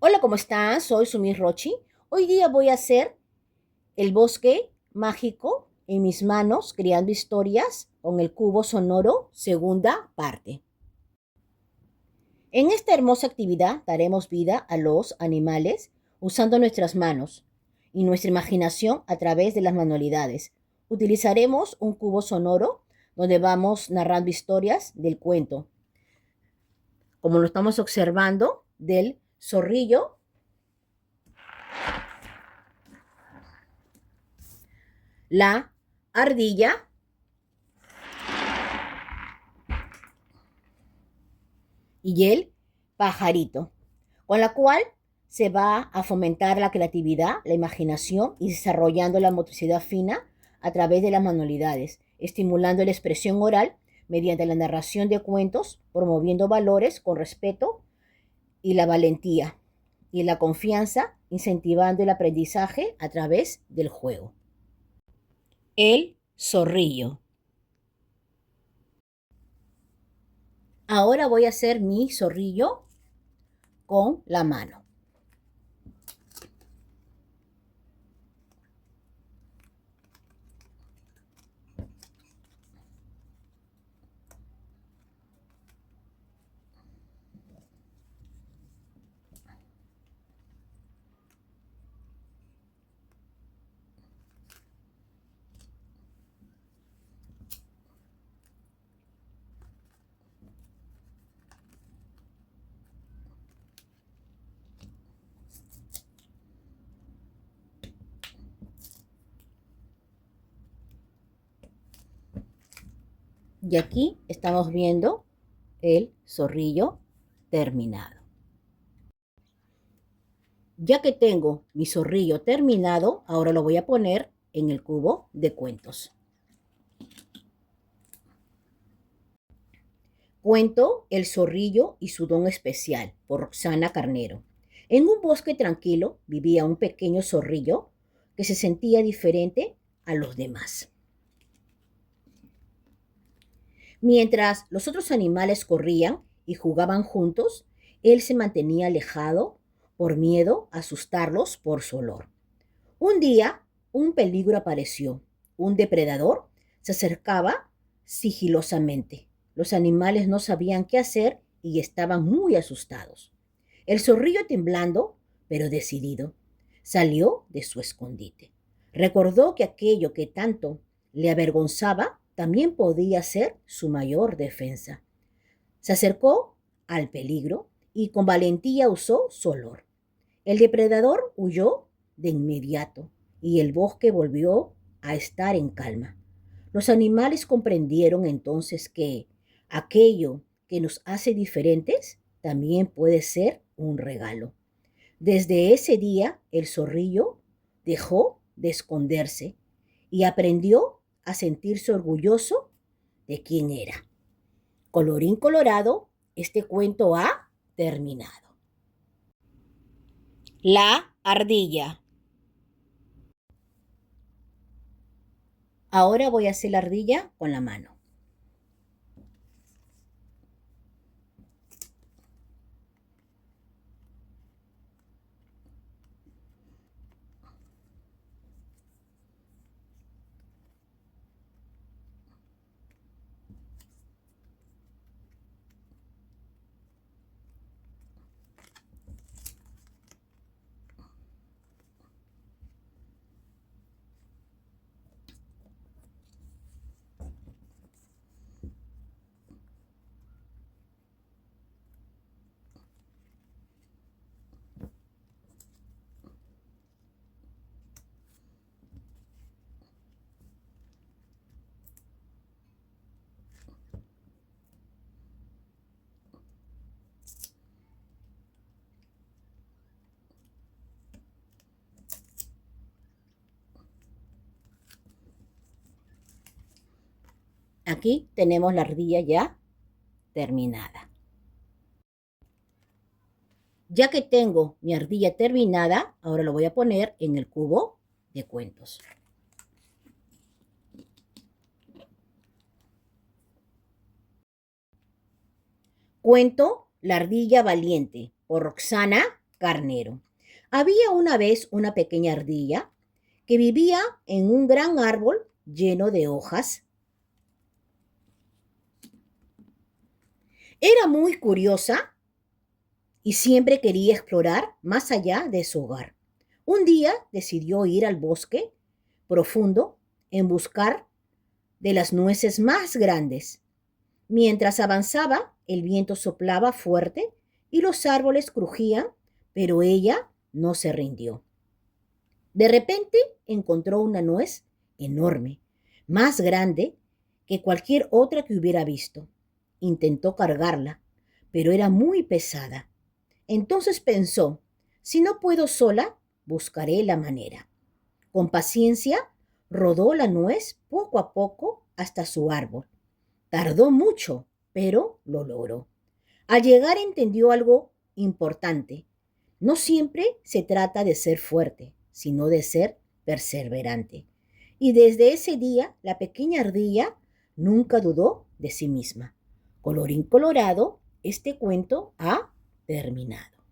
Hola, ¿cómo están? Soy Sumir Rochi. Hoy día voy a hacer el bosque mágico en mis manos, creando historias con el cubo sonoro, segunda parte. En esta hermosa actividad daremos vida a los animales usando nuestras manos y nuestra imaginación a través de las manualidades. Utilizaremos un cubo sonoro donde vamos narrando historias del cuento, como lo estamos observando, del zorrillo, la ardilla y el pajarito, con la cual se va a fomentar la creatividad, la imaginación y desarrollando la motricidad fina a través de las manualidades, estimulando la expresión oral mediante la narración de cuentos, promoviendo valores con respeto y la valentía y la confianza, incentivando el aprendizaje a través del juego. El zorrillo. Ahora voy a hacer mi zorrillo con la mano. Y aquí estamos viendo el zorrillo terminado. Ya que tengo mi zorrillo terminado, ahora lo voy a poner en el cubo de cuentos. Cuento El zorrillo y su don especial, por Roxana Carnero. En un bosque tranquilo vivía un pequeño zorrillo que se sentía diferente a los demás. Mientras los otros animales corrían y jugaban juntos, él se mantenía alejado por miedo a asustarlos por su olor. Un día, un peligro apareció. Un depredador se acercaba sigilosamente. Los animales no sabían qué hacer y estaban muy asustados. El zorrillo, temblando, pero decidido, salió de su escondite. Recordó que aquello que tanto le avergonzaba también podía ser su mayor defensa. Se acercó al peligro y con valentía usó su olor. El depredador huyó de inmediato y el bosque volvió a estar en calma. Los animales comprendieron entonces que aquello que nos hace diferentes también puede ser un regalo. Desde ese día, el zorrillo dejó de esconderse y aprendió a sentirse orgulloso de quién era. Colorín colorado, este cuento ha terminado. La ardilla. Ahora voy a hacer la ardilla con la mano. Aquí tenemos la ardilla ya terminada. Ya que tengo mi ardilla terminada, ahora lo voy a poner en el cubo de cuentos. Cuento La ardilla valiente, por Roxana Carnero. Había una vez una pequeña ardilla que vivía en un gran árbol lleno de hojas. Era muy curiosa y siempre quería explorar más allá de su hogar. Un día decidió ir al bosque profundo en buscar de las nueces más grandes. Mientras avanzaba, el viento soplaba fuerte y los árboles crujían, pero ella no se rindió. De repente encontró una nuez enorme, más grande que cualquier otra que hubiera visto. Intentó cargarla, pero era muy pesada. Entonces pensó, si no puedo sola, buscaré la manera. Con paciencia, rodó la nuez poco a poco hasta su árbol. Tardó mucho, pero lo logró. Al llegar entendió algo importante. No siempre se trata de ser fuerte, sino de ser perseverante. Y desde ese día, la pequeña ardilla nunca dudó de sí misma. Colorín colorado, este cuento ha terminado.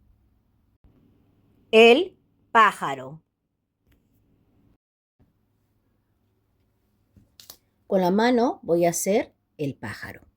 El pájaro. Con la mano voy a hacer el pájaro.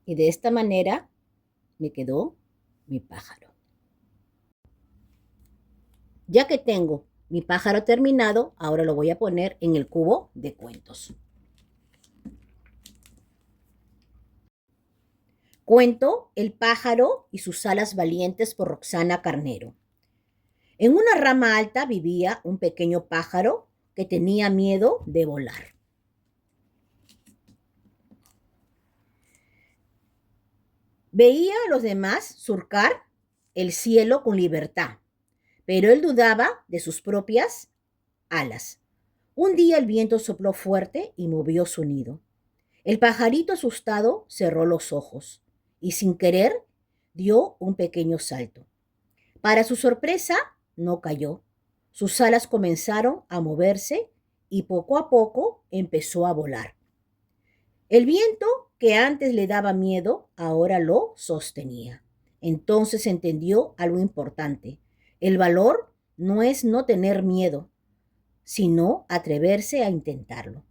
Y de esta manera me quedó mi pájaro. Ya que tengo mi pájaro terminado, ahora lo voy a poner en el cubo de cuentos. Cuento El pájaro y sus alas valientes por Roxana Carnero. En una rama alta vivía un pequeño pájaro que tenía miedo de volar. Veía a los demás surcar el cielo con libertad, pero él dudaba de sus propias alas. Un día el viento sopló fuerte y movió su nido. El pajarito asustado cerró los ojos y sin querer dio un pequeño salto. Para su sorpresa, no cayó. Sus alas comenzaron a moverse y poco a poco empezó a volar. El viento, que antes le daba miedo, ahora lo sostenía. Entonces entendió algo importante. El valor no es no tener miedo, sino atreverse a intentarlo.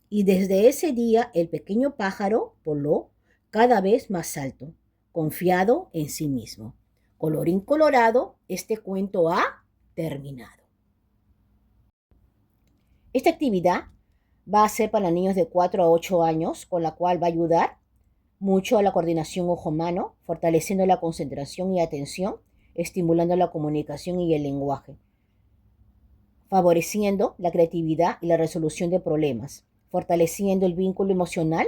Y desde ese día el pequeño pájaro voló cada vez más alto, confiado en sí mismo. Colorín colorado, este cuento ha terminado. Esta actividad va a ser para niños de 4 a 8 años, con la cual va a ayudar mucho a la coordinación ojo-mano, fortaleciendo la concentración y atención, estimulando la comunicación y el lenguaje, favoreciendo la creatividad y la resolución de problemas, fortaleciendo el vínculo emocional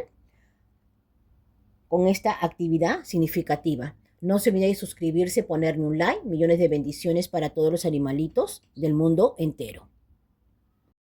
con esta actividad significativa. No se olviden de suscribirse, ponerme un like, millones de bendiciones para todos los animalitos del mundo entero.